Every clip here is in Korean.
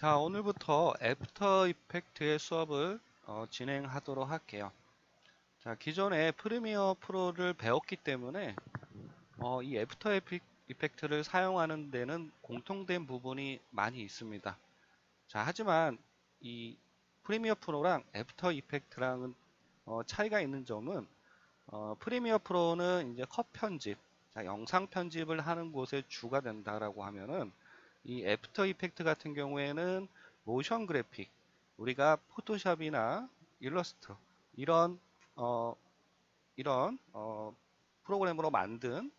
자, 오늘부터 애프터 이펙트의 수업을 진행하도록 할게요. 자, 기존에 프리미어 프로를 배웠기 때문에 이 애프터 이펙트를 사용하는 데는 공통된 부분이 많이 있습니다. 자, 하지만 이 프리미어 프로랑 애프터 이펙트랑은 차이가 있는 점은 프리미어 프로는 이제 컷 편집, 자, 영상 편집을 하는 곳에 주가 된다라고 하면은 이 애프터 이펙트 같은 경우에는 모션 그래픽, 우리가 포토샵이나 일러스트 이런 어, 이런 프로그램으로 만든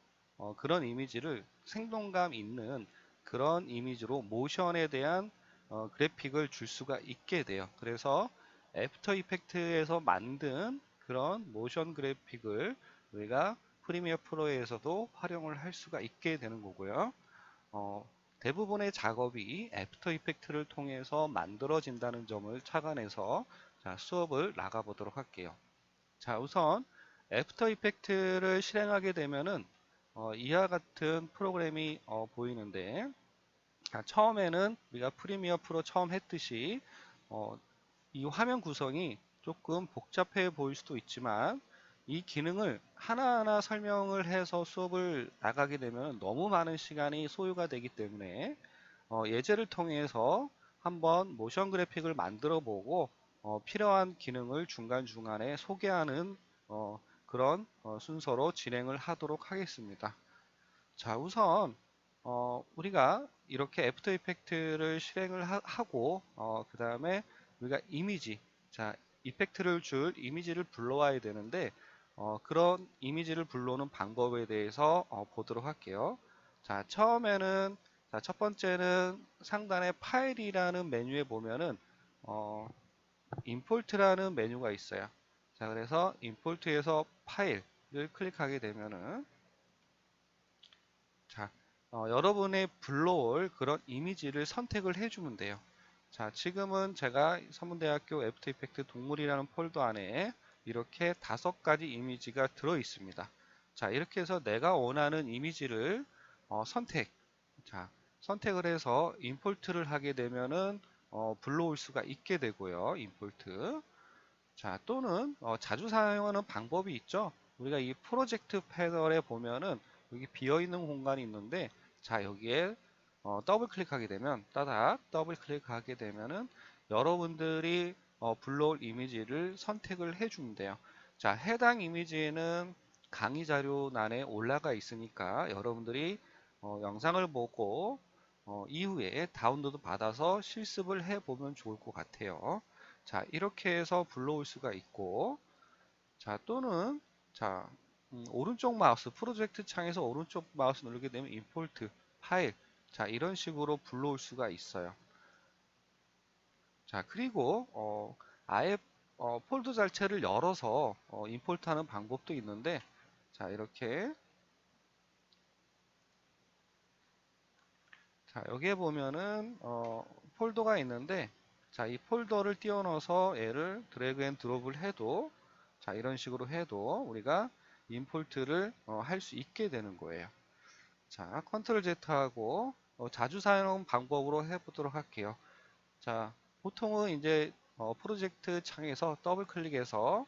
그런 이미지를 생동감 있는 그런 이미지로 모션에 대한 그래픽을 줄 수가 있게 돼요. 그래서 애프터 이펙트에서 만든 그런 모션 그래픽을 우리가 프리미어 프로에서도 활용을 할 수가 있게 되는 거고요. 어, 대부분의 작업이 애프터 이펙트를 통해서 만들어진다는 점을 착안해서 자, 수업을 나가보도록 할게요. 자, 우선 애프터 이펙트를 실행하게 되면은 이와 같은 프로그램이 보이는데, 자, 처음에는 우리가 프리미어 프로 처음 했듯이 어, 이 화면 구성이 조금 복잡해 보일 수도 있지만 이 기능을 하나하나 설명을 해서 수업을 나가게 되면 너무 많은 시간이 소요가 되기 때문에 예제를 통해서 한번 모션 그래픽을 만들어 보고 필요한 기능을 중간중간에 소개하는 그런 순서로 진행을 하도록 하겠습니다. 자, 우선 우리가 이렇게 애프터 이펙트를 실행을 하고 그 다음에 우리가 이미지, 자, 이펙트를 줄 이미지를 불러와야 되는데 그런 이미지를 불러오는 방법에 대해서 보도록 할게요. 자, 처음에는 자, 첫 번째는 상단에 파일이라는 메뉴에 보면은 어, 임포트라는 메뉴가 있어요. 자, 그래서 임포트에서 파일을 클릭하게 되면은 자, 여러분의 불러올 그런 이미지를 선택을 해주면 돼요. 자, 지금은 제가 서문대학교 애프터 이펙트 동물이라는 폴더 안에 이렇게 5가지 이미지가 들어 있습니다. 자, 이렇게 해서 내가 원하는 이미지를 자, 선택을 해서 임포트를 하게 되면은 불러올 수가 있게 되고요. 임포트. 자, 또는 자주 사용하는 방법이 있죠. 우리가 이 프로젝트 패널에 보면은 여기 비어 있는 공간이 있는데, 자, 여기에 더블 클릭하게 되면 따닥 더블 클릭하게 되면은 여러분들이 불러올 이미지를 선택을 해주면 돼요. 자, 해당 이미지는 강의 자료란에 올라가 있으니까 여러분들이 영상을 보고 이후에 다운로드 받아서 실습을 해보면 좋을 것 같아요. 자, 이렇게 해서 불러올 수가 있고, 자, 또는, 자, 오른쪽 마우스, 프로젝트 창에서 오른쪽 마우스 누르게 되면 임포트, 파일, 자, 이런 식으로 불러올 수가 있어요. 자, 그리고, 아예, 폴더 자체를 열어서, 임포트 하는 방법도 있는데, 자, 이렇게, 자, 여기에 보면은, 폴더가 있는데, 자, 이 폴더를 띄워넣어서 얘를 드래그 앤 드롭을 해도, 자, 이런 식으로 해도 우리가 임포트를 할 수 있게 되는 거예요. 자, 컨트롤 Z하고 자주 사용하는 방법으로 해보도록 할게요. 자, 보통은 이제 프로젝트 창에서 더블 클릭해서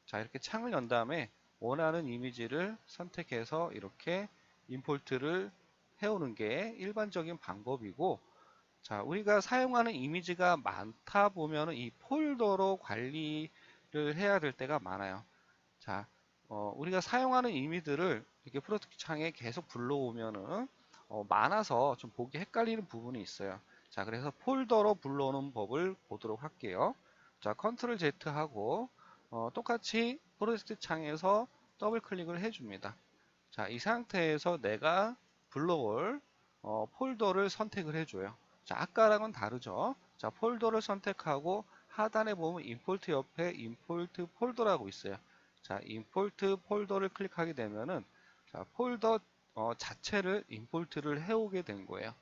자, 이렇게 창을 연 다음에 원하는 이미지를 선택해서 이렇게 임포트를 해오는 게 일반적인 방법이고, 자, 우리가 사용하는 이미지가 많다 보면 이 폴더로 관리를 해야 될 때가 많아요. 자, 우리가 사용하는 이미지들을 이렇게 프로젝트 창에 계속 불러오면은 많아서 좀 보기 헷갈리는 부분이 있어요. 자, 그래서 폴더로 불러오는 법을 보도록 할게요. 자, 컨트롤 Z 하고 똑같이 프로젝트 창에서 더블 클릭을 해줍니다. 자, 이 상태에서 내가 불러올 폴더를 선택을 해줘요. 자, 아까랑은 다르죠. 자, 폴더를 선택하고 하단에 보면 임포트 옆에 임포트 폴더라고 있어요. 자, 임포트 폴더를 클릭하게 되면은 자, 폴더 자체를 임포트를 해오게 된 거예요.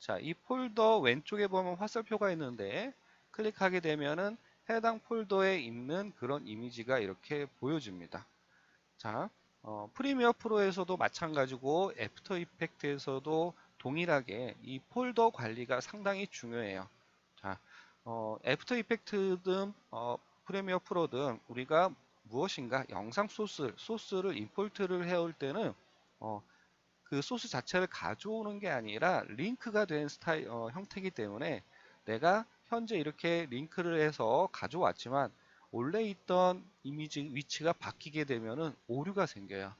자, 이 폴더 왼쪽에 보면 화살표가 있는데 클릭하게 되면은 해당 폴더에 있는 그런 이미지가 이렇게 보여집니다. 자, 프리미어 프로에서도 마찬가지고 애프터 이펙트에서도 동일하게 이 폴더 관리가 상당히 중요해요. 자, 애프터 이펙트 등 프리미어 프로 등 우리가 무엇인가 영상 소스를 임포트를 해올 때는 그 소스 자체를 가져오는 게 아니라 링크가 된 형태이기 때문에 내가 현재 이렇게 링크를 해서 가져왔지만 원래 있던 이미지 위치가 바뀌게 되면은 오류가 생겨요.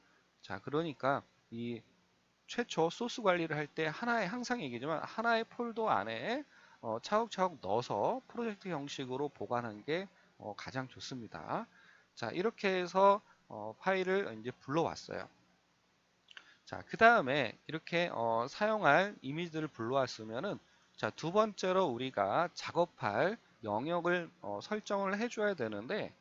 자, 그러니까 이 최초 소스 관리를 할 때 하나의 항상 얘기지만 하나의 폴더 안에 차곡차곡 넣어서 프로젝트 형식으로 보관하는 게 가장 좋습니다. 자, 이렇게 해서 파일을 이제 불러왔어요. 자, 그 다음에 이렇게 사용할 이미지들을 불러왔으면은 자, 두 번째로 우리가 작업할 영역을 설정을 해줘야 되는데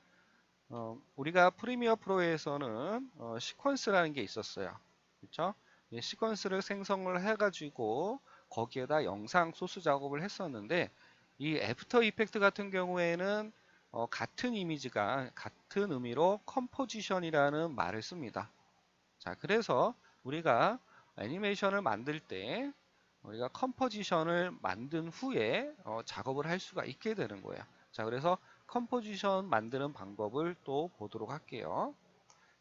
우리가 프리미어 프로에서는 시퀀스라는 게 있었어요. 그렇죠? 이 시퀀스를 생성을 해가지고 거기에다 영상 소스 작업을 했었는데 이 애프터 이펙트 같은 경우에는 같은 이미지가 같은 의미로 컴포지션이라는 말을 씁니다. 자, 그래서 우리가 애니메이션을 만들 때 우리가 컴포지션을 만든 후에 작업을 할 수가 있게 되는 거예요. 자, 그래서 컴포지션 만드는 방법을 또 보도록 할게요.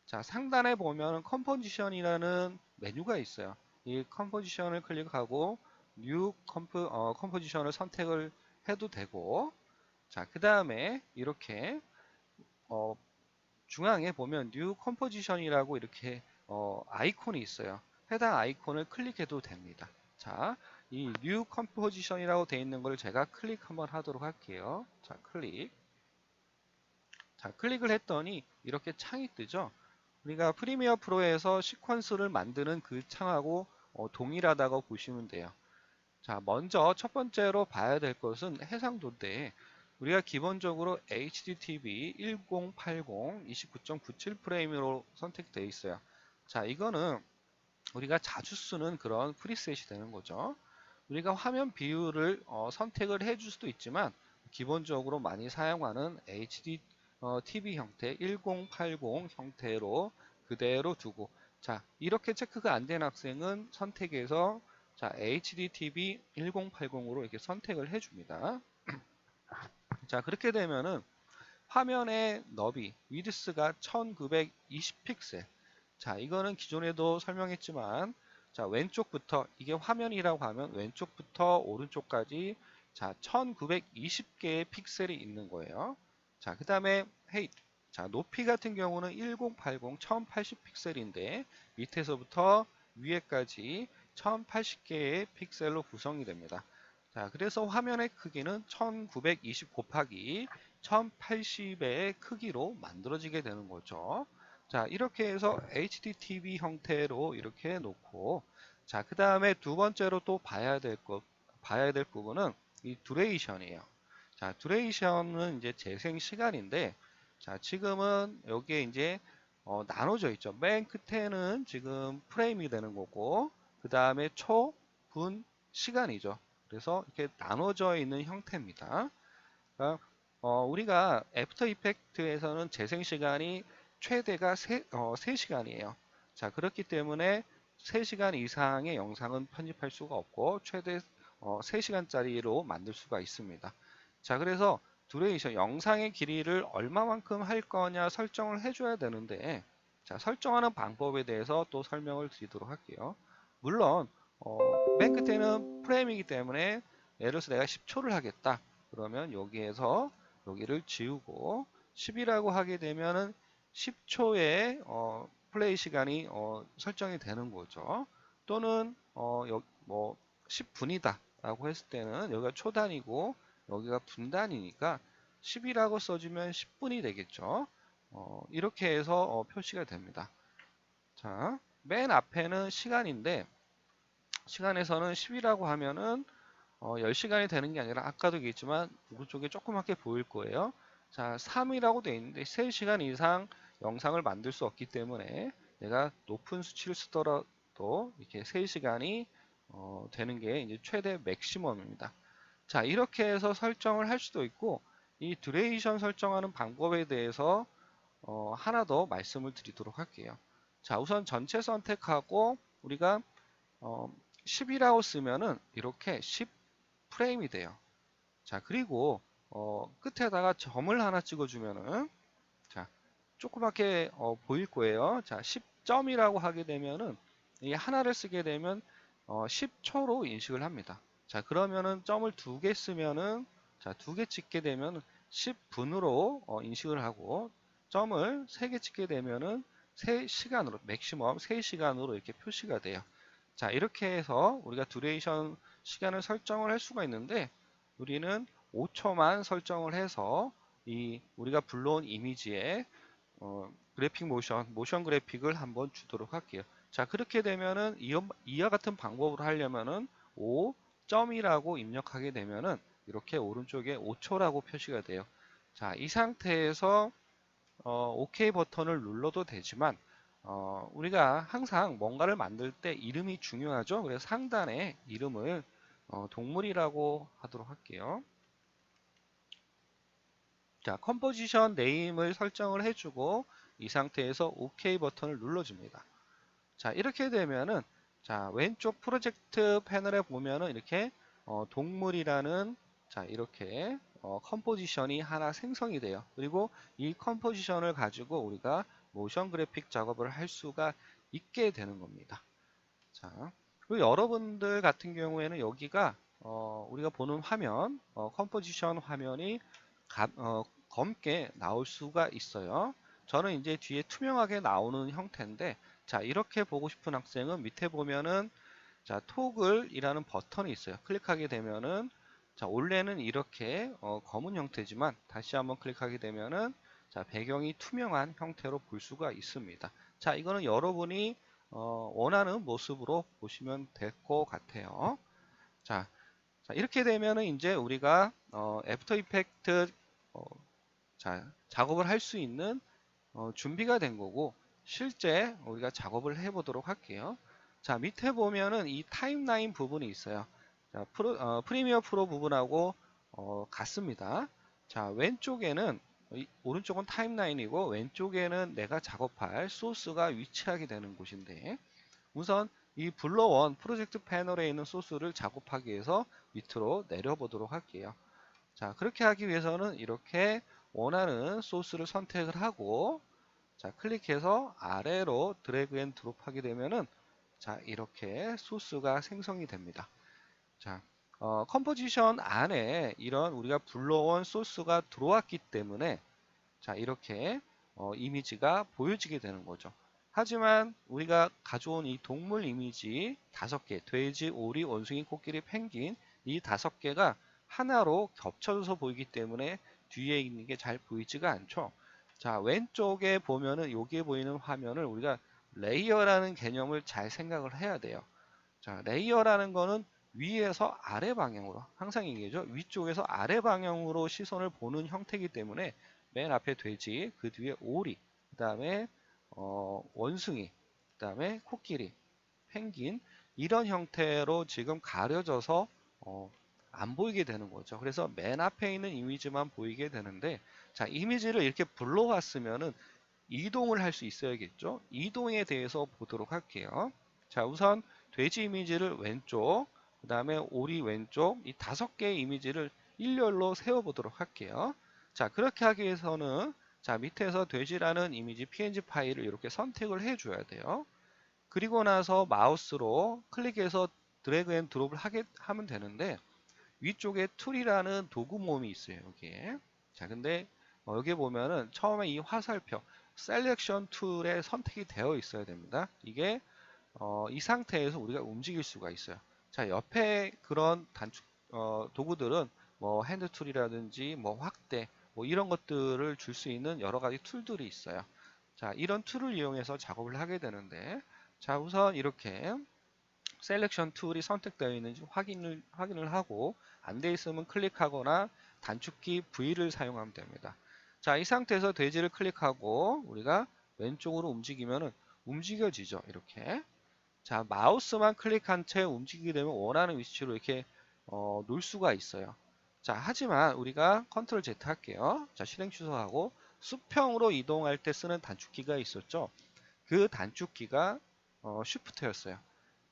자, 상단에 보면 컴포지션이라는 메뉴가 있어요. 이 컴포지션을 클릭하고 뉴 컴포지션을 선택을 해도 되고, 자, 그 다음에 이렇게 중앙에 보면 뉴 컴포지션이라고 이렇게 아이콘이 있어요. 해당 아이콘을 클릭해도 됩니다. 자, 이 뉴 컴포지션이라고 되어 있는 걸 제가 클릭 한번 하도록 할게요. 자, 클릭. 자, 클릭을 했더니 이렇게 창이 뜨죠. 우리가 프리미어 프로에서 시퀀스를 만드는 그 창하고 동일하다고 보시면 돼요. 자, 먼저 첫 번째로 봐야 될 것은 해상도인데 우리가 기본적으로 HDTV 1080 29.97 프레임으로 선택되어 있어요. 자, 이거는 우리가 자주 쓰는 그런 프리셋이 되는 거죠. 우리가 화면 비율을 선택을 해줄 수도 있지만 기본적으로 많이 사용하는 HD TV 형태 1080 형태로 그대로 두고 자, 이렇게 체크가 안 된 학생은 선택해서 자, HDTV 1080으로 이렇게 선택을 해줍니다. 자, 그렇게 되면은 화면의 너비, 위드스가 1920 픽셀. 자, 이거는 기존에도 설명했지만, 자, 왼쪽부터, 이게 화면이라고 하면 왼쪽부터 오른쪽까지, 자, 1920개의 픽셀이 있는 거예요. 자, 그 다음에 height. 자, 높이 같은 경우는 1080 1080 픽셀인데, 밑에서부터 위에까지 1080개의 픽셀로 구성이 됩니다. 자, 그래서 화면의 크기는 1920 곱하기 1080의 크기로 만들어지게 되는 거죠. 자, 이렇게 해서 HDTV 형태로 이렇게 놓고, 자, 그 다음에 두 번째로 또 봐야 될 부분은 이 듀레이션이에요. 자, 듀레이션은 이제 재생 시간인데, 자, 지금은 여기에 이제 나눠져 있죠. 맨 끝에는 지금 프레임이 되는 거고, 그 다음에 초, 분, 시간이죠. 그래서 이렇게 나눠져 있는 형태입니다. 그러니까 우리가 애프터 이펙트에서는 재생 시간이 최대가 3시간이에요. 자, 그렇기 때문에 3시간 이상의 영상은 편집할 수가 없고 최대 3시간짜리로 만들 수가 있습니다. 자, 그래서 듀레이션, 영상의 길이를 얼마만큼 할 거냐 설정을 해줘야 되는데 자, 설정하는 방법에 대해서 또 설명을 드리도록 할게요. 물론 맨 끝에는 프레임이기 때문에 예를 들어서 내가 10초를 하겠다. 그러면 여기에서 여기를 지우고 10이라고 하게 되면은 10초의 플레이 시간이 설정이 되는 거죠. 또는 뭐 10분이다 라고 했을 때는 여기가 초단위고 여기가 분단위니까 10이라고 써주면 10분이 되겠죠. 이렇게 해서 표시가 됩니다. 자, 맨 앞에는 시간인데 시간에서는 10이라고 하면은 10시간이 되는 게 아니라 아까도 얘기했지만 오른쪽에 조그맣게 보일 거예요. 자, 3이라고 되어 있는데 3시간 이상 영상을 만들 수 없기 때문에 내가 높은 수치를 쓰더라도 이렇게 3시간이 되는 게 이제 최대 맥시멈입니다. 자, 이렇게 해서 설정을 할 수도 있고 이 듀레이션 설정하는 방법에 대해서 하나 더 말씀을 드리도록 할게요. 자, 우선 전체 선택하고 우리가 10이라고 쓰면은 이렇게 10 프레임이 돼요. 자, 그리고 끝에다가 점을 하나 찍어주면은 자, 조그맣게 보일 거예요. 자, 10점이라고 하게 되면은 이 하나를 쓰게 되면 10초로 인식을 합니다. 자, 그러면은 점을 두 개 쓰면은 자, 두 개 찍게 되면 10분으로 인식을 하고 점을 세 개 찍게 되면은 3시간으로 맥시멈 3시간으로 이렇게 표시가 돼요. 자, 이렇게 해서 우리가 듀레이션 시간을 설정을 할 수가 있는데 우리는 5초만 설정을 해서 이 우리가 불러온 이미지에 그래픽 모션 그래픽을 한번 주도록 할게요. 자, 그렇게 되면은 이와 같은 방법으로 하려면은 5점이라고 입력하게 되면은 이렇게 오른쪽에 5초라고 표시가 돼요. 자, 이 상태에서 OK 버튼을 눌러도 되지만 우리가 항상 뭔가를 만들 때 이름이 중요하죠. 그래서 상단에 이름을 동물이라고 하도록 할게요. 자, 컴포지션 네임을 설정을 해주고 이 상태에서 OK 버튼을 눌러줍니다. 자, 이렇게 되면은 자, 왼쪽 프로젝트 패널에 보면은 이렇게 동물이라는 자, 이렇게 컴포지션이 하나 생성이 돼요. 그리고 이 컴포지션을 가지고 우리가 모션 그래픽 작업을 할 수가 있게 되는 겁니다. 자, 그리고 여러분들 같은 경우에는 여기가 우리가 보는 화면, 컴포지션 화면이 검게 나올 수가 있어요. 저는 이제 뒤에 투명하게 나오는 형태인데, 자, 이렇게 보고 싶은 학생은 밑에 보면은 자, 토글이라는 버튼이 있어요. 클릭하게 되면은 자, 원래는 이렇게 검은 형태지만 다시 한번 클릭하게 되면은 자, 배경이 투명한 형태로 볼 수가 있습니다. 자, 이거는 여러분이 원하는 모습으로 보시면 될 것 같아요. 자, 이렇게 되면은 이제 우리가 애프터 이펙트 자, 작업을 할 수 있는 준비가 된 거고 실제 우리가 작업을 해 보도록 할게요. 자, 밑에 보면은 이 타임라인 부분이 있어요. 자, 프리미어 프로 부분하고 같습니다. 자, 왼쪽에는 오른쪽은 타임라인이고 왼쪽에는 내가 작업할 소스가 위치하게 되는 곳인데 우선 이 불러온 프로젝트 패널에 있는 소스를 작업하기 위해서 밑으로 내려보도록 할게요. 자, 그렇게 하기 위해서는 이렇게 원하는 소스를 선택을 하고 자, 클릭해서 아래로 드래그 앤 드롭 하게 되면은 자, 이렇게 소스가 생성이 됩니다. 자, 컴포지션 안에 이런 우리가 불러온 소스가 들어왔기 때문에 자, 이렇게 이미지가 보여지게 되는 거죠. 하지만 우리가 가져온 이 동물 이미지 5개, 돼지, 오리, 원숭이, 코끼리, 펭귄 이 5개가 하나로 겹쳐져서 보이기 때문에 뒤에 있는 게 잘 보이지가 않죠. 자, 왼쪽에 보면은 여기에 보이는 화면을 우리가 레이어라는 개념을 잘 생각을 해야 돼요. 자, 레이어라는 거는 위에서 아래 방향으로 항상 얘기하죠. 위쪽에서 아래 방향으로 시선을 보는 형태이기 때문에 맨 앞에 돼지, 그 뒤에 오리, 그 다음에 원숭이, 그 다음에 코끼리, 펭귄 이런 형태로 지금 가려져서 안 보이게 되는 거죠. 그래서 맨 앞에 있는 이미지만 보이게 되는데 자, 이미지를 이렇게 불러왔으면은 이동을 할 수 있어야겠죠. 이동에 대해서 보도록 할게요. 자, 우선 돼지 이미지를 왼쪽, 그 다음에 오리 왼쪽 이 5개의 이미지를 일렬로 세워보도록 할게요. 자, 그렇게 하기 위해서는 자, 밑에서 돼지라는 이미지 png 파일을 이렇게 선택을 해줘야 돼요. 그리고 나서 마우스로 클릭해서 드래그 앤 드롭을 하면 되는데 위쪽에 툴이라는 도구 모음이 있어요. 여기에. 자, 근데 여기 보면은 처음에 이 화살표 셀렉션 툴에 선택이 되어 있어야 됩니다. 이게 이 상태에서 우리가 움직일 수가 있어요. 자, 옆에 그런 도구들은 뭐 핸드 툴이라든지 뭐 확대 뭐 이런 것들을 줄 수 있는 여러 가지 툴들이 있어요. 자, 이런 툴을 이용해서 작업을 하게 되는데 자, 우선 이렇게 셀렉션 툴이 선택되어 있는지 확인을 하고 안 돼 있으면 클릭하거나 단축키 V를 사용하면 됩니다. 자, 이 상태에서 돼지를 클릭하고 우리가 왼쪽으로 움직이면은 움직여지죠. 이렇게. 자, 마우스만 클릭한 채 움직이게 되면 원하는 위치로 이렇게 놓을 수가 있어요. 자, 하지만 우리가 컨트롤 Z 할게요. 자, 실행 취소하고 수평으로 이동할 때 쓰는 단축키가 있었죠. 그 단축키가 Shift였어요.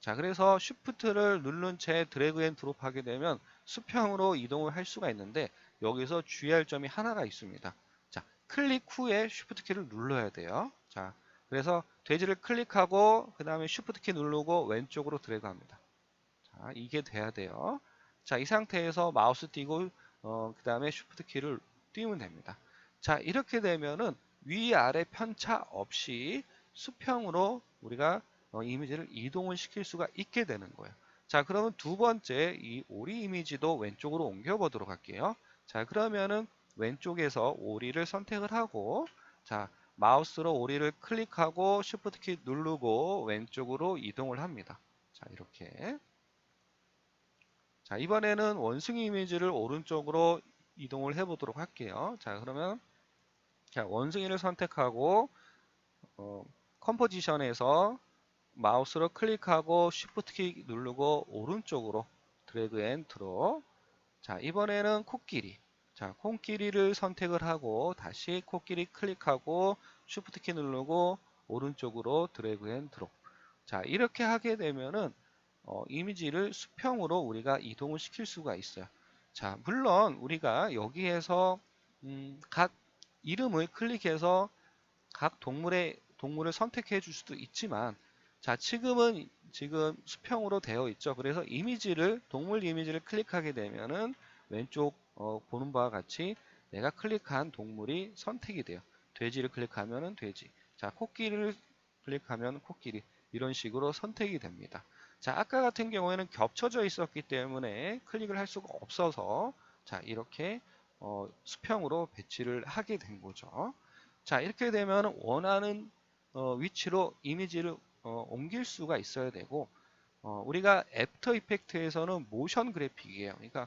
자, 그래서 쉬프트를 누른 채 드래그 앤 드롭 하게 되면 수평으로 이동을 할 수가 있는데 여기서 주의할 점이 하나가 있습니다. 자, 클릭 후에 쉬프트 키를 눌러야 돼요. 자, 그래서 돼지를 클릭하고 그 다음에 쉬프트 키 누르고 왼쪽으로 드래그 합니다. 자, 이게 돼야 돼요. 자, 이 상태에서 마우스 띄고 그 다음에 쉬프트 키를 띄우면 됩니다. 자, 이렇게 되면은 위아래 편차 없이 수평으로 우리가 이미지를 이동을 시킬 수가 있게 되는 거예요. 자, 그러면 두 번째 이 오리 이미지도 왼쪽으로 옮겨 보도록 할게요. 자, 그러면은 왼쪽에서 오리를 선택을 하고 자, 마우스로 오리를 클릭하고 쉬프트 키 누르고 왼쪽으로 이동을 합니다. 자, 이렇게. 자, 이번에는 원숭이 이미지를 오른쪽으로 이동을 해 보도록 할게요. 자, 그러면 자, 원숭이를 선택하고 컴포지션에서 마우스로 클릭하고 쉬프트 키 누르고 오른쪽으로 드래그 앤 드롭. 자, 이번에는 코끼리. 자, 코끼리를 선택을 하고 다시 코끼리 클릭하고 쉬프트 키 누르고 오른쪽으로 드래그 앤 드롭. 자, 이렇게 하게 되면은 이미지를 수평으로 우리가 이동을 시킬 수가 있어요. 자, 물론 우리가 여기에서 각 이름을 클릭해서 각 동물을 선택해 줄 수도 있지만 자, 지금 수평으로 되어 있죠. 그래서 동물 이미지를 클릭하게 되면은 왼쪽 보는 바와 같이 내가 클릭한 동물이 선택이 돼요. 돼지를 클릭하면은 돼지. 자, 코끼리를 클릭하면 코끼리. 이런 식으로 선택이 됩니다. 자, 아까 같은 경우에는 겹쳐져 있었기 때문에 클릭을 할 수가 없어서 자, 이렇게 수평으로 배치를 하게 된 거죠. 자, 이렇게 되면 원하는 위치로 이미지를 옮길 수가 있어야 되고 우리가 애프터 이펙트에서는 모션 그래픽이에요. 그러니까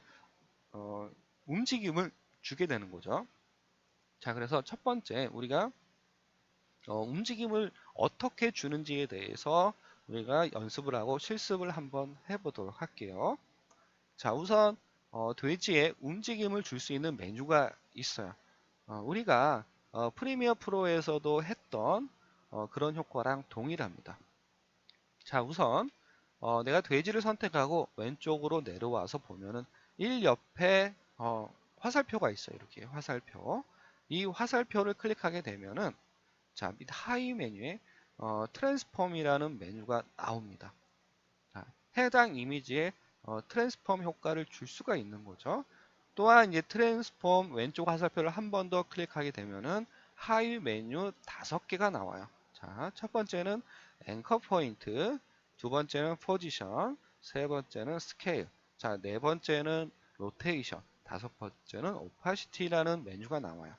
움직임을 주게 되는 거죠. 자, 그래서 첫 번째 우리가 움직임을 어떻게 주는지에 대해서 우리가 연습을 하고 실습을 한번 해보도록 할게요. 자, 우선 돼지에 움직임을 줄 수 있는 메뉴가 있어요. 우리가 프리미어 프로에서도 했던 그런 효과랑 동일합니다. 자, 우선 내가 돼지를 선택하고 왼쪽으로 내려와서 보면은 1 옆에 화살표가 있어요. 이렇게 화살표. 이 화살표를 클릭하게 되면은 자, 밑 하위 메뉴에 트랜스폼이라는 메뉴가 나옵니다. 자, 해당 이미지에 트랜스폼 효과를 줄 수가 있는 거죠. 또한 이제 트랜스폼 왼쪽 화살표를 한 번 더 클릭하게 되면은 하위 메뉴 5개가 나와요. 자, 첫 번째는 앵커 포인트, 두 번째는 포지션, 세 번째는 스케일, 자, 네 번째는 로테이션, 다섯 번째는 오파시티라는 메뉴가 나와요.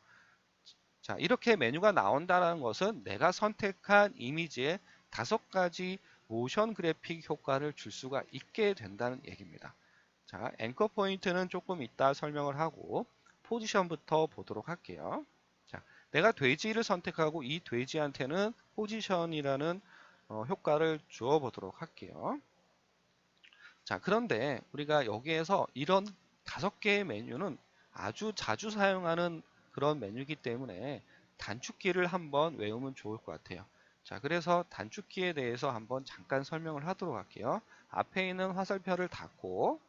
자, 이렇게 메뉴가 나온다는 것은 내가 선택한 이미지에 5가지 모션 그래픽 효과를 줄 수가 있게 된다는 얘기입니다. 자, 앵커 포인트는 조금 이따 설명을 하고 포지션부터 보도록 할게요. 자, 내가 돼지를 선택하고 이 돼지한테는 포지션이라는 효과를 주어 보도록 할게요. 자, 그런데 우리가 여기에서 이런 5개의 메뉴는 아주 자주 사용하는 그런 메뉴이기 때문에 단축키를 한번 외우면 좋을 것 같아요. 자, 그래서 단축키에 대해서 한번 잠깐 설명을 하도록 할게요. 앞에 있는 화살표를 닫고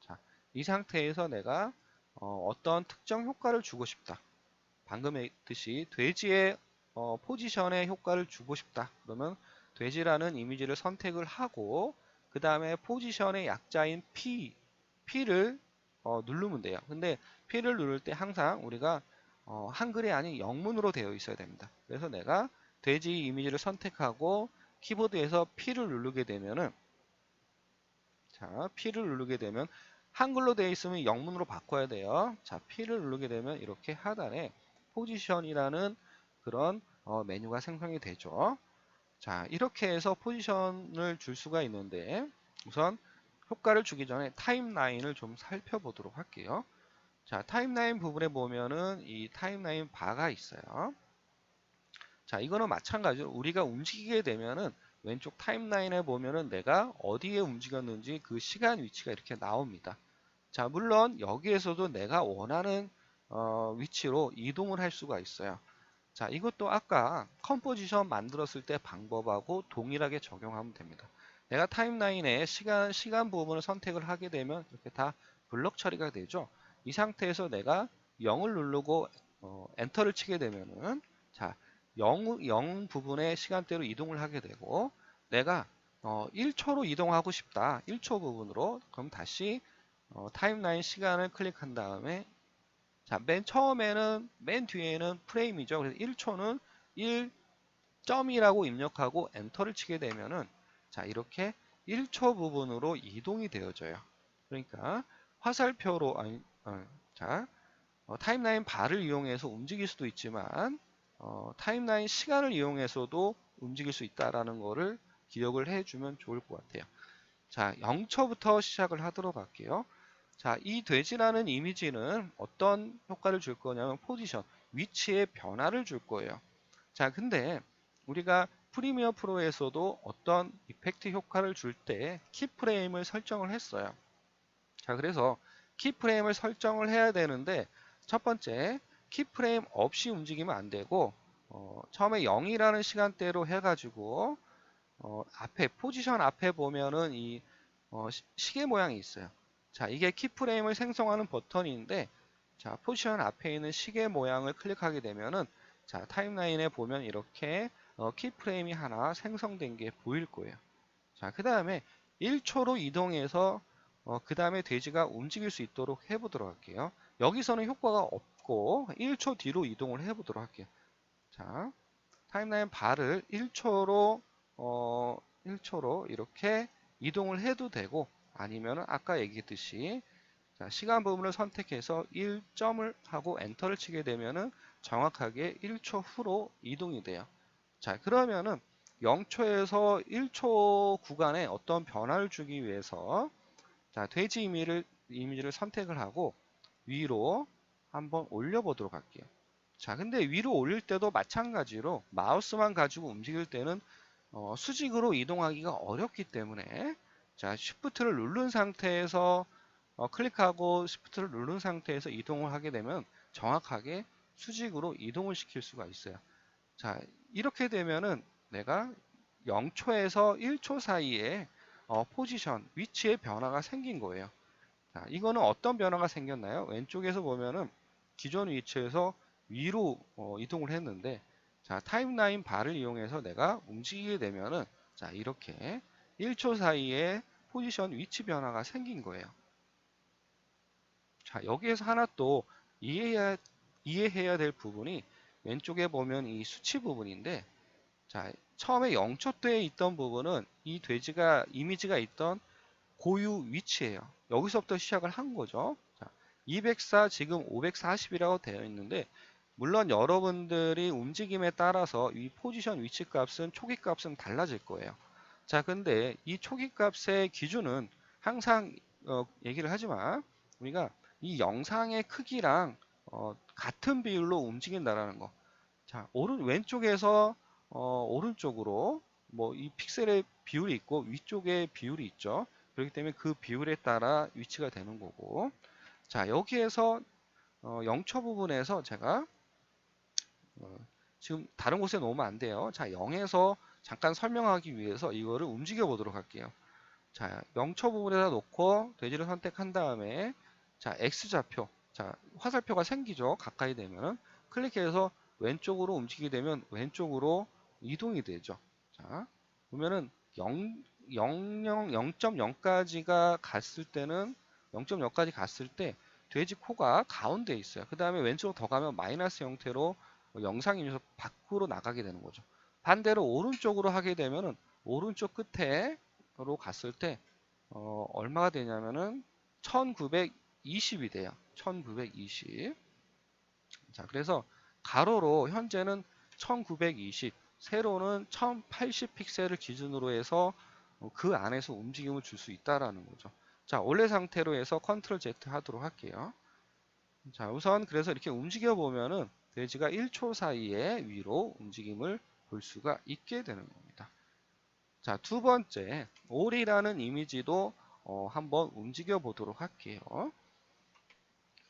자, 이 상태에서 내가 어떤 특정 효과를 주고 싶다. 방금 했듯이 돼지의 포지션에 효과를 주고 싶다. 그러면 돼지라는 이미지를 선택을 하고 그 다음에 포지션의 약자인 P를 누르면 돼요. 근데 P를 누를 때 항상 우리가 한글이 아닌 영문으로 되어 있어야 됩니다. 그래서 내가 돼지 이미지를 선택하고 키보드에서 P를 누르게 되면은 자, P를 누르게 되면 한글로 되어 있으면 영문으로 바꿔야 돼요. 자, P를 누르게 되면 이렇게 하단에 포지션이라는 그런 메뉴가 생성이 되죠. 자, 이렇게 해서 포지션을 줄 수가 있는데 우선 효과를 주기 전에 타임라인을 좀 살펴보도록 할게요. 자, 타임라인 부분에 보면은 이 타임라인 바가 있어요. 자, 이거는 마찬가지로 우리가 움직이게 되면은 왼쪽 타임라인에 보면은 내가 어디에 움직였는지 그 시간 위치가 이렇게 나옵니다. 자, 물론 여기에서도 내가 원하는 위치로 이동을 할 수가 있어요. 자, 이것도 아까 컴포지션 만들었을 때 방법하고 동일하게 적용하면 됩니다. 내가 타임라인에 시간 부분을 선택을 하게 되면 이렇게 다 블럭 처리가 되죠. 이 상태에서 내가 0을 누르고 엔터를 치게 되면은 자, 0 부분의 시간대로 이동을 하게 되고 내가 1초로 이동하고 싶다. 1초 부분으로. 그럼 다시 타임라인 시간을 클릭한 다음에 자, 맨 뒤에는 프레임이죠. 그래서 1초는 1점이라고 입력하고 엔터를 치게 되면은 자, 이렇게 1초 부분으로 이동이 되어져요. 그러니까 화살표로 자, 타임라인 바를 이용해서 움직일 수도 있지만 타임라인 시간을 이용해서도 움직일 수 있다라는 거를 기억을 해주면 좋을 것 같아요. 자, 0초부터 시작을 하도록 할게요. 자, 이 돼지라는 이미지는 어떤 효과를 줄 거냐면 포지션, 위치의 변화를 줄 거예요. 자, 근데 우리가 프리미어 프로에서도 어떤 이펙트 효과를 줄 때 키프레임을 설정을 했어요. 자, 그래서 키프레임을 설정을 해야 되는데 첫 번째, 키프레임 없이 움직이면 안 되고 처음에 0이라는 시간대로 해가지고 앞에 포지션 앞에 보면은 이 시계 모양이 있어요. 자, 이게 키프레임을 생성하는 버튼인데 자, 포지션 앞에 있는 시계 모양을 클릭하게 되면은 자, 타임라인에 보면 이렇게 키프레임이 하나 생성된 게 보일 거예요. 자, 그 다음에 1초로 이동해서 그 다음에 돼지가 움직일 수 있도록 해보도록 할게요. 여기서는 효과가 없고 1초 뒤로 이동을 해보도록 할게요. 자, 타임라인 바를 1초로 이렇게 이동을 해도 되고 아니면 아까 얘기했듯이 자, 시간 부분을 선택해서 1점을 하고 엔터를 치게 되면은 정확하게 1초 후로 이동이 돼요. 자, 그러면은 0초에서 1초 구간에 어떤 변화를 주기 위해서 자, 돼지 이미지를 선택을 하고 위로 한번 올려보도록 할게요. 자, 근데 위로 올릴 때도 마찬가지로 마우스만 가지고 움직일 때는 수직으로 이동하기가 어렵기 때문에 자, 쉬프트를 누른 상태에서 클릭하고 쉬프트를 누른 상태에서 이동을 하게 되면 정확하게 수직으로 이동을 시킬 수가 있어요. 자, 이렇게 되면은 내가 0초에서 1초 사이에 포지션, 위치의 변화가 생긴 거예요. 자, 이거는 어떤 변화가 생겼나요? 왼쪽에서 보면은 기존 위치에서 위로 이동을 했는데 자, 타임라인 바를 이용해서 내가 움직이게 되면은 자, 이렇게 1초 사이에 포지션 위치 변화가 생긴 거예요. 자, 여기에서 하나 또 이해해야 될 부분이 왼쪽에 보면 이 수치 부분인데 자, 처음에 0초대에 있던 부분은 이 돼지가 이미지가 있던 고유 위치예요. 여기서부터 시작을 한 거죠. 자, 204 지금 540이라고 되어 있는데 물론 여러분들이 움직임에 따라서 이 포지션 위치 값은 초기 값은 달라질 거예요. 자, 근데 이 초기 값의 기준은 항상 얘기를 하지만 우리가 이 영상의 크기랑 같은 비율로 움직인다라는 거. 자, 왼쪽에서 오른쪽으로 뭐 이 픽셀의 비율이 있고 위쪽에 비율이 있죠. 그렇기 때문에 그 비율에 따라 위치가 되는 거고. 자, 여기에서 0초 부분에서 제가 지금 다른 곳에 놓으면 안 돼요. 자, 0에서 잠깐 설명하기 위해서 이거를 움직여 보도록 할게요. 자, 0초 부분에다 놓고 돼지를 선택한 다음에 자, X좌표. 자, 화살표가 생기죠. 가까이 되면 클릭해서 왼쪽으로 움직이게 되면 왼쪽으로 이동이 되죠. 자, 보면은 0.0까지가 갔을 때는 0.0까지 갔을 때 돼지 코가 가운데 있어요. 그 다음에 왼쪽으로 더 가면 마이너스 형태로 영상이 면서 밖으로 나가게 되는 거죠. 반대로 오른쪽으로 하게 되면은 오른쪽 끝에로 갔을 때 얼마가 되냐면은 1920이 돼요. 1920. 자, 그래서 가로로 현재는 1920, 세로는 1080 픽셀을 기준으로 해서 그 안에서 움직임을 줄 수 있다라는 거죠. 자, 원래 상태로 해서 컨트롤 Z 하도록 할게요. 자, 우선 그래서 이렇게 움직여 보면은 돼지가 1초 사이에 위로 움직임을 볼 수가 있게 되는 겁니다. 자, 두 번째, 오리라는 이미지도 한번 움직여 보도록 할게요.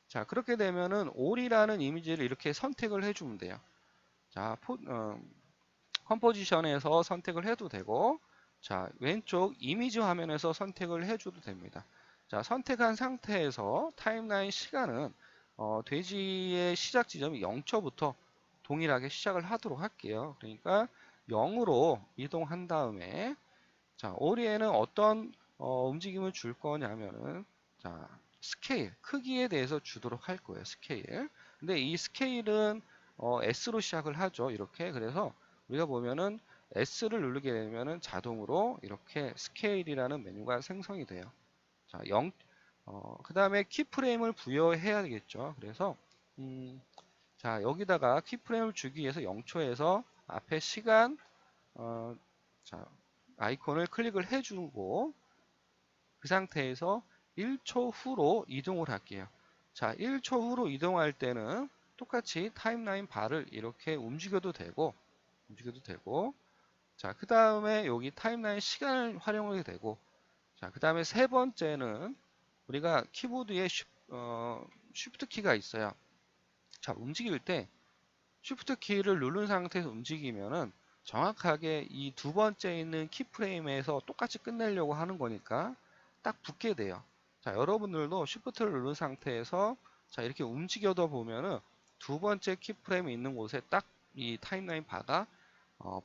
자, 그렇게 되면은 올이라는 이미지를 이렇게 선택을 해주면 돼요. 자, 컴포지션에서 선택을 해도 되고, 자, 왼쪽 이미지 화면에서 선택을 해줘도 됩니다. 자, 선택한 상태에서 타임라인 시간은 돼지의 시작 지점이 0초부터 동일하게 시작을 하도록 할게요. 그러니까 0으로 이동한 다음에 자, 오리에는 어떤 움직임을 줄 거냐면은 자, 스케일, 크기에 대해서 주도록 할 거예요. 스케일. 근데 이 스케일은 S로 시작을 하죠. 이렇게. 그래서 우리가 보면은 S를 누르게 되면은 자동으로 이렇게 스케일이라는 메뉴가 생성이 돼요. 자, 그 다음에 키프레임을 부여해야겠죠. 그래서 자, 여기다가 키프레임을 주기 위해서 0초에서 앞에 시간 자, 아이콘을 클릭을 해주고 그 상태에서 1초 후로 이동을 할게요. 자, 1초 후로 이동할 때는 똑같이 타임라인 바를 이렇게 움직여도 되고, 자, 그 다음에 여기 타임라인 시간을 활용하게 되고, 자, 그 다음에 세 번째는 우리가 키보드에 쉬프트 키가 있어요. 자, 움직일 때 쉬프트 키를 누른 상태에서 움직이면은 정확하게 이 두 번째 있는 키프레임에서 똑같이 끝내려고 하는 거니까 딱 붙게 돼요. 자, 여러분들도 쉬프트를 누른 상태에서 자, 이렇게 움직여다 보면은 두 번째 키프레임이 있는 곳에 딱 이 타임라인 바가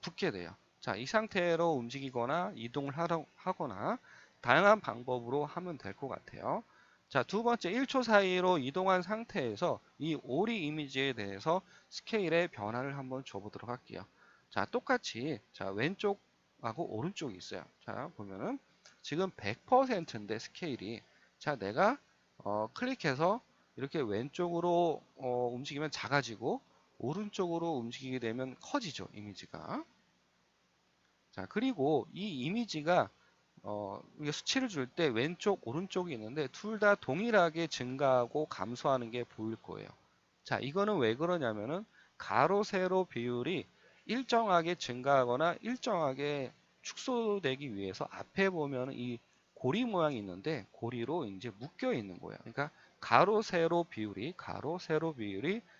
붙게 돼요. 자, 이 상태로 움직이거나 이동을 하거나 다양한 방법으로 하면 될 것 같아요. 자, 두 번째 1초 사이로 이동한 상태에서 이 오리 이미지에 대해서 스케일의 변화를 한번 줘보도록 할게요. 자, 똑같이 자, 왼쪽하고 오른쪽이 있어요. 자, 보면은 지금 100%인데 스케일이 자, 내가 클릭해서 이렇게 왼쪽으로 움직이면 작아지고 오른쪽으로 움직이게 되면 커지죠, 이미지가. 자, 그리고 이 이미지가 이게 수치를 줄 때 왼쪽, 오른쪽이 있는데 둘 다 동일하게 증가하고 감소하는 게 보일 거예요. 자, 이거는 왜 그러냐면은 가로, 세로 비율이 일정하게 증가하거나 일정하게 축소되기 위해서 앞에 보면 이 고리 모양이 있는데 고리로 이제 묶여 있는 거예요. 그러니까 가로, 세로 비율이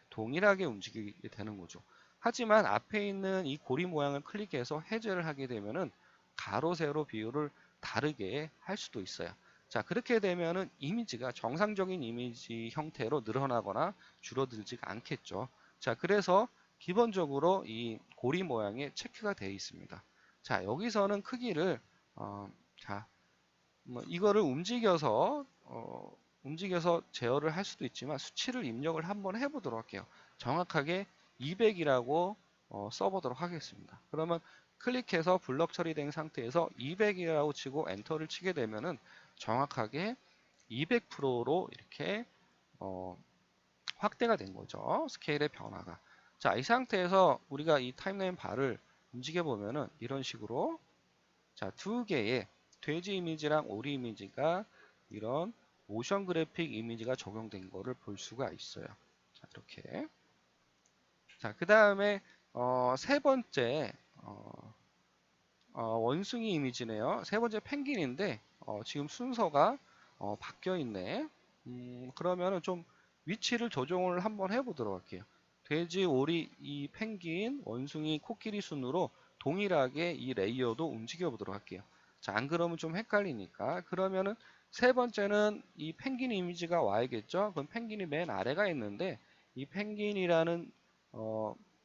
동일하게 움직이게 되는 거죠. 하지만 앞에 있는 이 고리 모양을 클릭해서 해제를 하게 되면은 가로, 세로 비율을 다르게 할 수도 있어요. 자, 그렇게 되면은 이미지가 정상적인 이미지 형태로 늘어나거나 줄어들지가 않겠죠. 자, 그래서 기본적으로 이 고리 모양에 체크가 되어 있습니다. 자, 여기서는 크기를 자, 뭐 이거를 움직여서 제어를 할 수도 있지만 수치를 입력을 한번 해보도록 할게요. 정확하게 200이라고 써보도록 하겠습니다. 그러면 클릭해서 블럭 처리된 상태에서 200이라고 치고 엔터를 치게 되면은 정확하게 200%로 이렇게 확대가 된 거죠. 스케일의 변화가. 자, 이 상태에서 우리가 이 타임라인 바를 움직여 보면은 이런 식으로 자, 두 개의 돼지 이미지랑 오리 이미지가 이런 모션 그래픽 이미지가 적용된 거를 볼 수가 있어요. 자, 이렇게. 자, 그 다음에 세 번째 원숭이 이미지네요. 세 번째 펭귄인데 지금 순서가 바뀌어 있네. 그러면은 좀 위치를 조정을 한번 해보도록 할게요. 돼지, 오리, 이 펭귄, 원숭이, 코끼리 순으로 동일하게 이 레이어도 움직여 보도록 할게요. 자, 안 그러면 좀 헷갈리니까. 그러면은 세 번째는 이 펭귄 이미지가 와야겠죠? 그럼 펭귄이 맨 아래가 있는데 이 펭귄이라는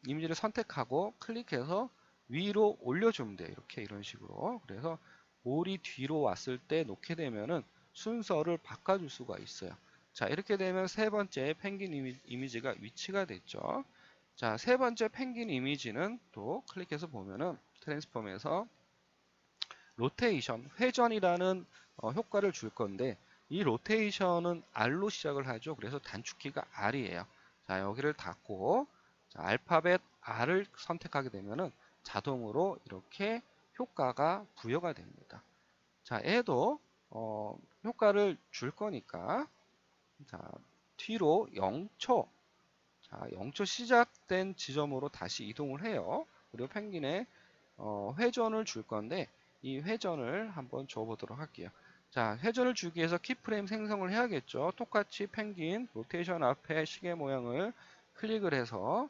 이미지를 선택하고 클릭해서 위로 올려주면 돼요. 이렇게 이런 식으로. 그래서 오리 뒤로 왔을 때 놓게 되면은 순서를 바꿔줄 수가 있어요. 자, 이렇게 되면 세 번째 펭귄 이미지가 위치가 됐죠. 자, 세 번째 펭귄 이미지는 또 클릭해서 보면은 트랜스폼에서 로테이션, 회전이라는 효과를 줄 건데 이 로테이션은 R로 시작을 하죠. 그래서 단축키가 R이에요. 자, 여기를 닫고 자, 알파벳 R을 선택하게 되면은 자동으로 이렇게 효과가 부여가 됩니다. 자, 얘도 효과를 줄 거니까 자, 뒤로 0초 자, 0초 시작된 지점으로 다시 이동을 해요. 그리고 펭귄의 회전을 줄 건데 이 회전을 한번 줘보도록 할게요. 자, 회전을 주기 위해서 키프레임 생성을 해야겠죠. 똑같이 펭귄 로테이션 앞에 시계 모양을 클릭을 해서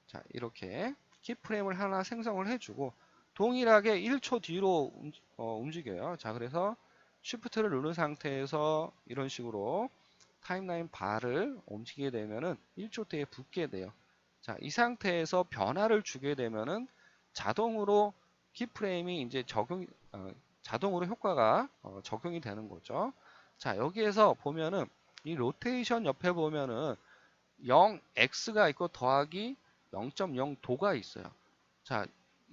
자, 이렇게 키프레임을 하나 생성을 해주고 동일하게 1초 뒤로 움직여요. 자, 그래서 Shift를 누른 상태에서 이런 식으로 타임라인 바를 움직이게 되면은 1초대에 붙게 돼요. 자, 이 상태에서 변화를 주게 되면은 자동으로 키프레임이 이제 자동으로 효과가 적용이 되는 거죠. 자, 여기에서 보면은 이 로테이션 옆에 보면은 0x가 있고 더하기 0.0도가 있어요. 자,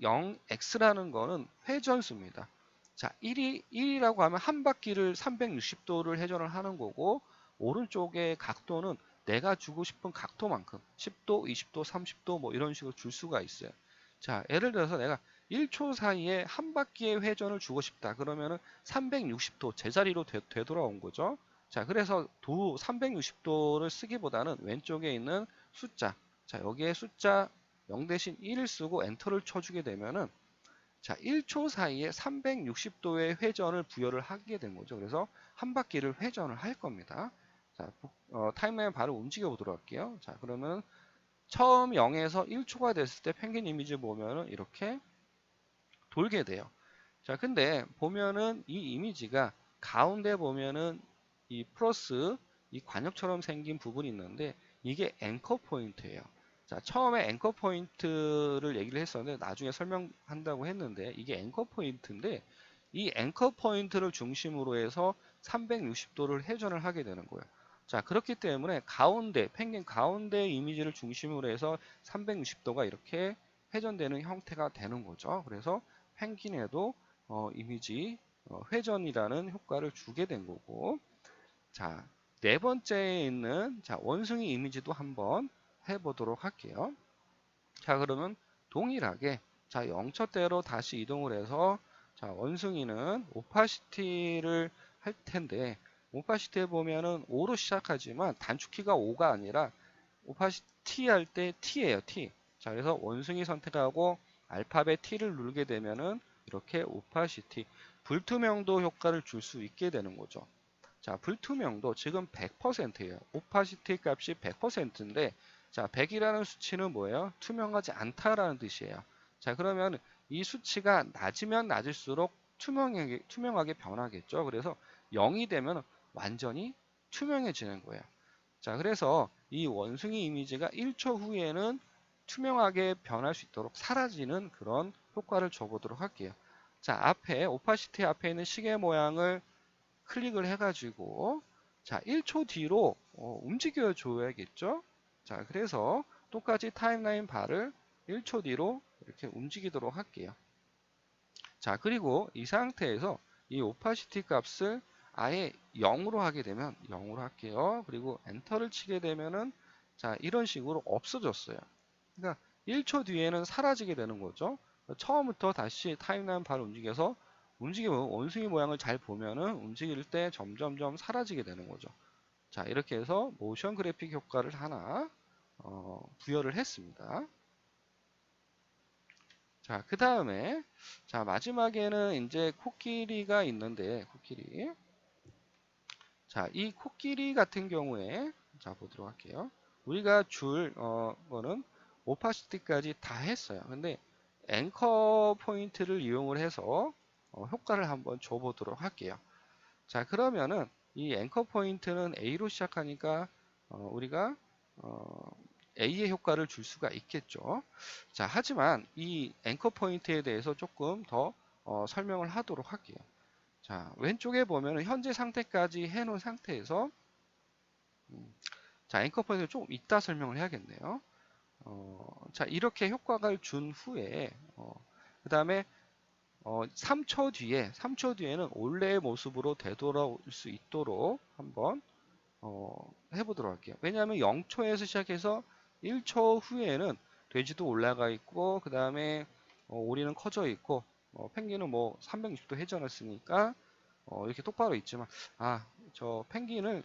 0x라는 거는 회전수입니다. 자, 1이라고 하면 한 바퀴를 360도를 회전을 하는 거고, 오른쪽의 각도는 내가 주고 싶은 각도만큼 10도, 20도, 30도 뭐 이런 식으로 줄 수가 있어요. 자, 예를 들어서 내가 1초 사이에 한 바퀴의 회전을 주고 싶다. 그러면은 360도 제자리로 되돌아온 거죠. 자, 그래서 360도를 쓰기보다는 왼쪽에 있는 숫자, 자, 여기에 숫자 0 대신 1을 쓰고 엔터를 쳐주게 되면은 자, 1초 사이에 360도의 회전을 부여를 하게 된 거죠. 그래서 한 바퀴를 회전을 할 겁니다. 자, 타임라인 바로 움직여 보도록 할게요. 자, 그러면 처음 0에서 1초가 됐을 때 펭귄 이미지 보면은 이렇게 돌게 돼요. 자, 근데 보면은 이 이미지가 가운데 보면은 이 플러스 이 관역처럼 생긴 부분이 있는데 이게 앵커 포인트예요. 자, 처음에 앵커 포인트를 얘기를 했었는데 나중에 설명한다고 했는데 이게 앵커 포인트인데 이 앵커 포인트를 중심으로 해서 360도를 회전을 하게 되는 거예요. 자, 그렇기 때문에 가운데, 펭귄 가운데 이미지를 중심으로 해서 360도가 이렇게 회전되는 형태가 되는 거죠. 그래서 펭귄에도 이미지 회전이라는 효과를 주게 된 거고, 자, 네 번째에 있는 자, 원숭이 이미지도 한번 해보도록 할게요. 자, 그러면 동일하게 자, 0초대로 다시 이동을 해서 자, 원숭이는 오파시티를 할 텐데 오파시티에 보면은 5로 시작하지만 단축키가 5가 아니라 오파시티 할 때 T예요, T. 자, 그래서 원숭이 선택하고 알파벳 T를 누르게 되면은 이렇게 오파시티, 불투명도 효과를 줄 수 있게 되는 거죠. 자, 불투명도 지금 100%예요. 오파시티 값이 100%인데 자, 100이라는 수치는 뭐예요? 투명하지 않다라는 뜻이에요. 자, 그러면 이 수치가 낮으면 낮을수록 투명하게 변하겠죠. 그래서 0이 되면 완전히 투명해지는 거예요. 자, 그래서 이 원숭이 이미지가 1초 후에는 투명하게 변할 수 있도록 사라지는 그런 효과를 줘보도록 할게요. 자, 오파시티 앞에 있는 시계 모양을 클릭을 해가지고 자, 1초 뒤로 움직여 줘야겠죠. 자, 그래서 똑같이 타임라인 바를 1초 뒤로 이렇게 움직이도록 할게요. 자, 그리고 이 상태에서 이 오파시티 값을 아예 0으로 하게 되면 0으로 할게요. 그리고 엔터를 치게 되면은 자, 이런 식으로 없어졌어요. 그러니까 1초 뒤에는 사라지게 되는 거죠. 처음부터 다시 타임라인 바를 움직여서 움직이면 원숭이 모양을 잘 보면은 움직일 때 점점점 사라지게 되는 거죠. 자, 이렇게 해서 모션 그래픽 효과를 하나 부여를 했습니다. 자, 그 다음에 자, 마지막에는 이제 코끼리가 있는데 코끼리. 자, 이 코끼리 같은 경우에 자, 보도록 할게요. 우리가 줄 거는 오파시티까지 다 했어요. 근데 앵커 포인트를 이용을 해서 효과를 한번 줘보도록 할게요. 자, 그러면은 이 앵커 포인트는 A로 시작하니까 우리가 A의 효과를 줄 수가 있겠죠. 자, 하지만 이 앵커 포인트에 대해서 조금 더 설명을 하도록 할게요. 자, 왼쪽에 보면 현재 상태까지 해놓은 상태에서 자, 앵커 포인트를 좀 이따 설명을 해야겠네요. 자, 이렇게 효과를 준 후에 그 다음에 3초 뒤에는 원래의 모습으로 되돌아올 수 있도록 한번 해보도록 할게요. 왜냐하면 0초에서 시작해서 1초 후에는 돼지도 올라가 있고 그 다음에 오리는 커져 있고 펭귄은 뭐 360도 회전했으니까 이렇게 똑바로 있지만 저 펭귄을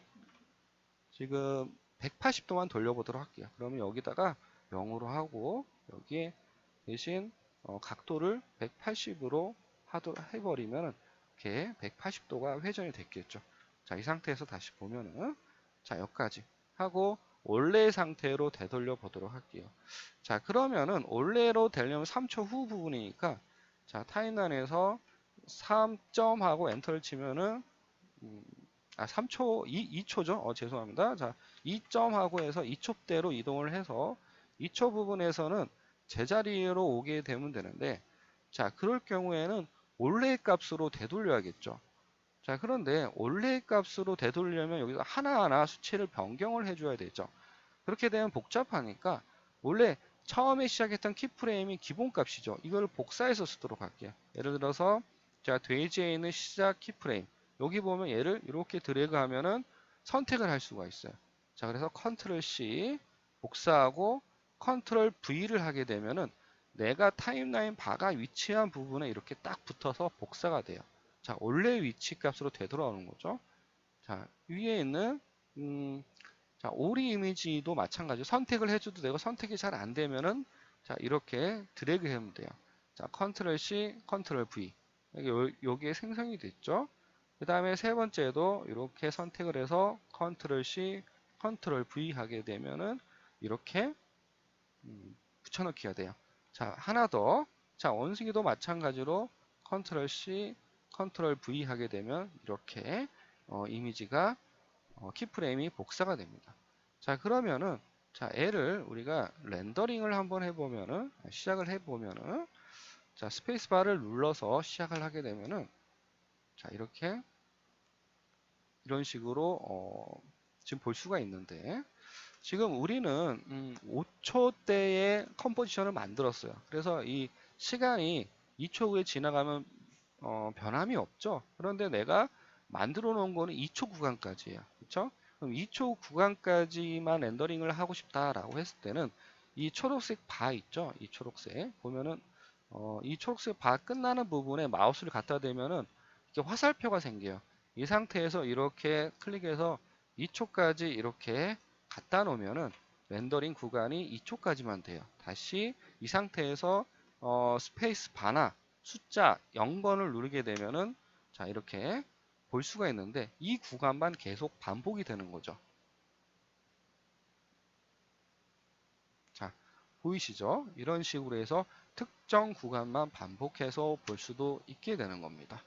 지금 180도만 돌려보도록 할게요. 그러면 여기다가 0으로 하고 여기에 대신 각도를 180으로 해버리면 이렇게 180도가 회전이 됐겠죠. 자, 이 상태에서 다시 보면은 자, 여기까지 하고 원래 상태로 되돌려 보도록 할게요. 자, 그러면은 원래로 되려면 3초 후 부분이니까 자, 타임라인에서 3점하고 엔터를 치면은 3초, 2초죠? 죄송합니다. 자, 2점하고 해서 2초대로 이동을 해서 2초 부분에서는 제자리로 오게 되면 되는데, 자, 그럴 경우에는 올레 값으로 되돌려야겠죠. 자, 그런데 올레 값으로 되돌리려면 여기서 하나하나 수치를 변경을 해줘야 되죠. 그렇게 되면 복잡하니까 원래 처음에 시작했던 키프레임이 기본값이죠. 이걸 복사해서 쓰도록 할게요. 예를 들어서 자, 돼지에 있는 시작 키프레임 여기 보면 얘를 이렇게 드래그 하면은 선택을 할 수가 있어요. 자, 그래서 컨트롤 C 복사하고 컨트롤 V를 하게 되면은 내가 타임라인 바가 위치한 부분에 이렇게 딱 붙어서 복사가 돼요. 자, 원래 위치 값으로 되돌아오는 거죠. 자, 위에 있는 자, 오리 이미지도 마찬가지로 선택을 해줘도 되고 선택이 잘 안 되면은 자, 이렇게 드래그 하면 돼요. 자, 컨트롤 C, 컨트롤 V. 여기에 생성이 됐죠. 그 다음에 세 번째도 이렇게 선택을 해서 컨트롤 C, 컨트롤 V 하게 되면은 이렇게 붙여넣기가 돼요. 자, 하나 더. 자, 원숭이도 마찬가지로 컨트롤 C, 컨트롤 V 하게 되면 이렇게 이미지가 키프레임이 복사가 됩니다. 자, 그러면은 자, 얘를 우리가 렌더링을 한번 해보면은 시작을 해보면은 자, 스페이스바를 눌러서 시작을 하게 되면은 자, 이렇게 이런 식으로 지금 볼 수가 있는데 지금 우리는 5초대의 컴포지션을 만들었어요. 그래서 이 시간이 2초 후에 지나가면 변함이 없죠. 그런데 내가 만들어 놓은 거는 2초 구간까지예요. 그렇죠? 그럼 2초 구간까지만 렌더링을 하고 싶다라고 했을 때는 이 초록색 바 있죠? 이 초록색 보면은 이 초록색 바 끝나는 부분에 마우스를 갖다 대면은 이렇게 화살표가 생겨요. 이 상태에서 이렇게 클릭해서 2초까지 이렇게 갖다 놓으면은 렌더링 구간이 2초까지만 돼요. 다시 이 상태에서 스페이스 바나 숫자 0번을 누르게 되면은 자, 이렇게 볼 수가 있는데 이 구간만 계속 반복이 되는 거죠. 자, 보이시죠? 이런 식으로 해서 특정 구간만 반복해서 볼 수도 있게 되는 겁니다.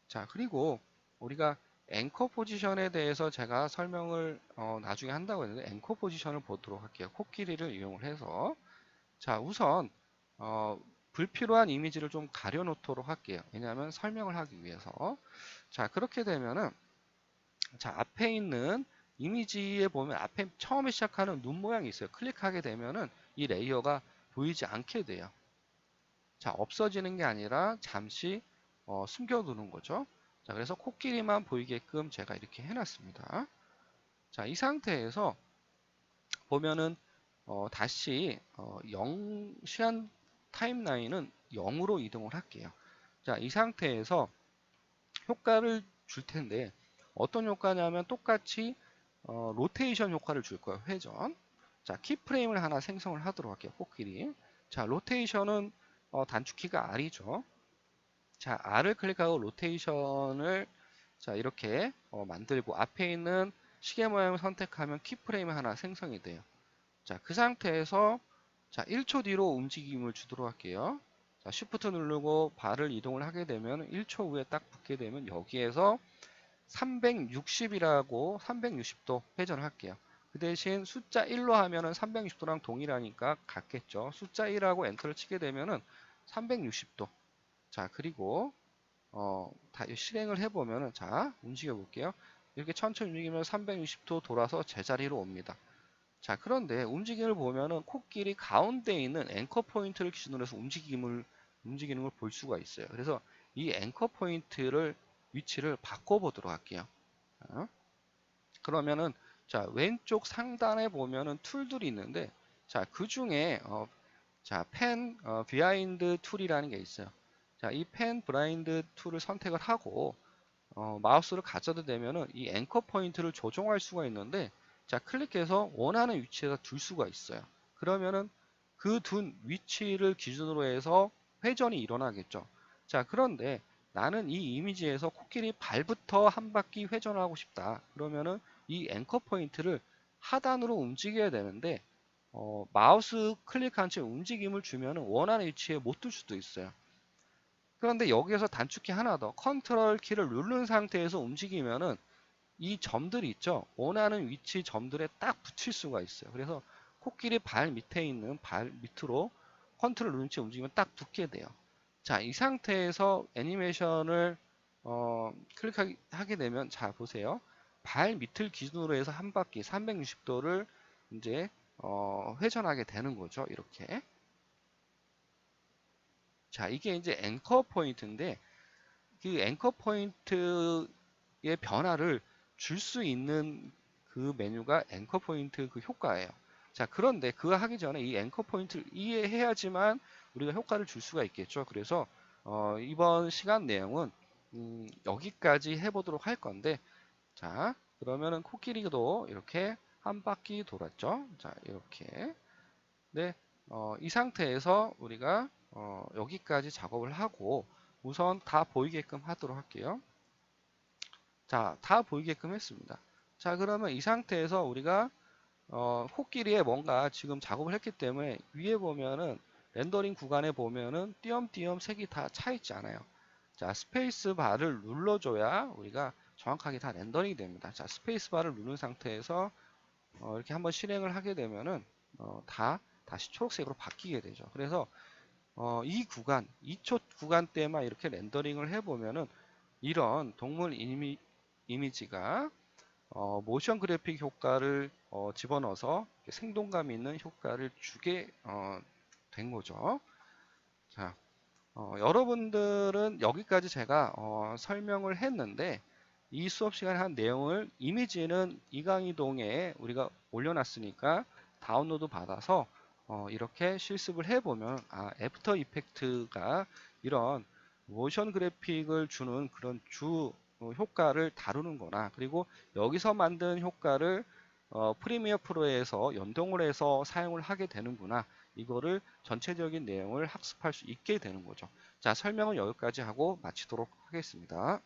자, 그리고 우리가 앵커 포지션에 대해서 제가 설명을 나중에 한다고 했는데 앵커 포지션을 보도록 할게요. 코끼리를 이용을 해서 자, 우선 불필요한 이미지를 좀 가려 놓도록 할게요. 왜냐하면 설명을 하기 위해서. 자, 그렇게 되면은 자, 앞에 있는 이미지에 보면 앞에 처음에 시작하는 눈 모양이 있어요. 클릭하게 되면은 이 레이어가 보이지 않게 돼요. 자, 없어지는 게 아니라 잠시 숨겨두는 거죠. 자, 그래서 코끼리만 보이게끔 제가 이렇게 해놨습니다. 자, 이 상태에서 보면은 다시 0 시간 타임라인은 0으로 이동을 할게요. 자, 이 상태에서 효과를 줄 텐데 어떤 효과냐면 똑같이 로테이션 효과를 줄 거예요. 회전. 자, 키프레임을 하나 생성을 하도록 할게요. 코끼리. 자, 로테이션은 단축키가 R이죠. 자, R을 클릭하고 로테이션을 자, 이렇게 만들고 앞에 있는 시계 모양을 선택하면 키프레임 하나 생성이 돼요. 자, 그 상태에서 자, 1초 뒤로 움직임을 주도록 할게요. 자, Shift 누르고 발을 이동을 하게 되면 1초 후에 딱 붙게 되면 여기에서 360이라고 360도 회전을 할게요. 그 대신 숫자 1로 하면은 360도랑 동일하니까 같겠죠. 숫자 1하고 엔터를 치게 되면은 360도. 자, 그리고 다 실행을 해보면은 자, 움직여 볼게요. 이렇게 천천히 움직이면 360도 돌아서 제자리로 옵니다. 자, 그런데 움직임을 보면은 코끼리 가운데 있는 앵커 포인트를 기준으로 해서 움직이는 걸 볼 수가 있어요. 그래서 이 앵커 포인트를 위치를 바꿔보도록 할게요. 그러면은 자, 왼쪽 상단에 보면은 툴들이 있는데 자, 그 중에 자, 펜 비하인드 툴이라는 게 있어요. 자, 이 펜 브라인드 툴을 선택을 하고 마우스를 가져다 대면은 이 앵커 포인트를 조정할 수가 있는데 자, 클릭해서 원하는 위치에다 둘 수가 있어요. 그러면은 그 둔 위치를 기준으로 해서 회전이 일어나겠죠. 자, 그런데 나는 이 이미지에서 코끼리 발부터 한 바퀴 회전하고 싶다. 그러면은 이 앵커 포인트를 하단으로 움직여야 되는데 마우스 클릭한 채 움직임을 주면은 원하는 위치에 못 둘 수도 있어요. 그런데 여기에서 단축키 하나 더 컨트롤 키를 누른 상태에서 움직이면은 이 점들이 있죠. 원하는 위치 점들에 딱 붙일 수가 있어요. 그래서 코끼리 발 밑에 있는 발 밑으로 컨트롤 누른 채 움직이면 딱 붙게 돼요. 자, 이 상태에서 애니메이션을 클릭하게 되면 자, 보세요. 발 밑을 기준으로 해서 한 바퀴 360도를 이제 회전하게 되는 거죠. 이렇게. 자, 이게 이제 앵커 포인트인데 그 앵커 포인트의 변화를 줄 수 있는 그 메뉴가 앵커 포인트 그 효과예요. 자, 그런데 그거 하기 전에 이 앵커 포인트를 이해해야지만 우리가 효과를 줄 수가 있겠죠. 그래서 이번 시간 내용은 여기까지 해보도록 할 건데, 자, 그러면은 코끼리도 이렇게 한 바퀴 돌았죠. 자, 이렇게. 네, 이 상태에서 우리가 여기까지 작업을 하고 우선 다 보이게끔 하도록 할게요. 자, 다 보이게끔 했습니다. 자, 그러면 이 상태에서 우리가 코끼리에 뭔가 지금 작업을 했기 때문에 위에 보면은 렌더링 구간에 보면은 띄엄띄엄 색이 다 차 있지 않아요. 자, 스페이스 바를 눌러줘야 우리가 정확하게 다 렌더링이 됩니다. 자, 스페이스 바를 누른 상태에서 이렇게 한번 실행을 하게 되면은 다시 초록색으로 바뀌게 되죠. 그래서 이 구간, 2초 구간 때만 이렇게 렌더링을 해보면은 이런 동물 이미지가 모션 그래픽 효과를 집어넣어서 생동감 있는 효과를 주게 된 거죠. 자, 여러분들은 여기까지 제가 설명을 했는데 이 수업 시간에 한 내용을 이미지는 이강이동에 우리가 올려놨으니까 다운로드 받아서 이렇게 실습을 해보면 애프터 이펙트가 이런 모션 그래픽을 주는 그런 주 효과를 다루는 거나 그리고 여기서 만든 효과를 프리미어 프로에서 연동을 해서 사용을 하게 되는구나. 이거를 전체적인 내용을 학습할 수 있게 되는 거죠. 자, 설명은 여기까지 하고 마치도록 하겠습니다.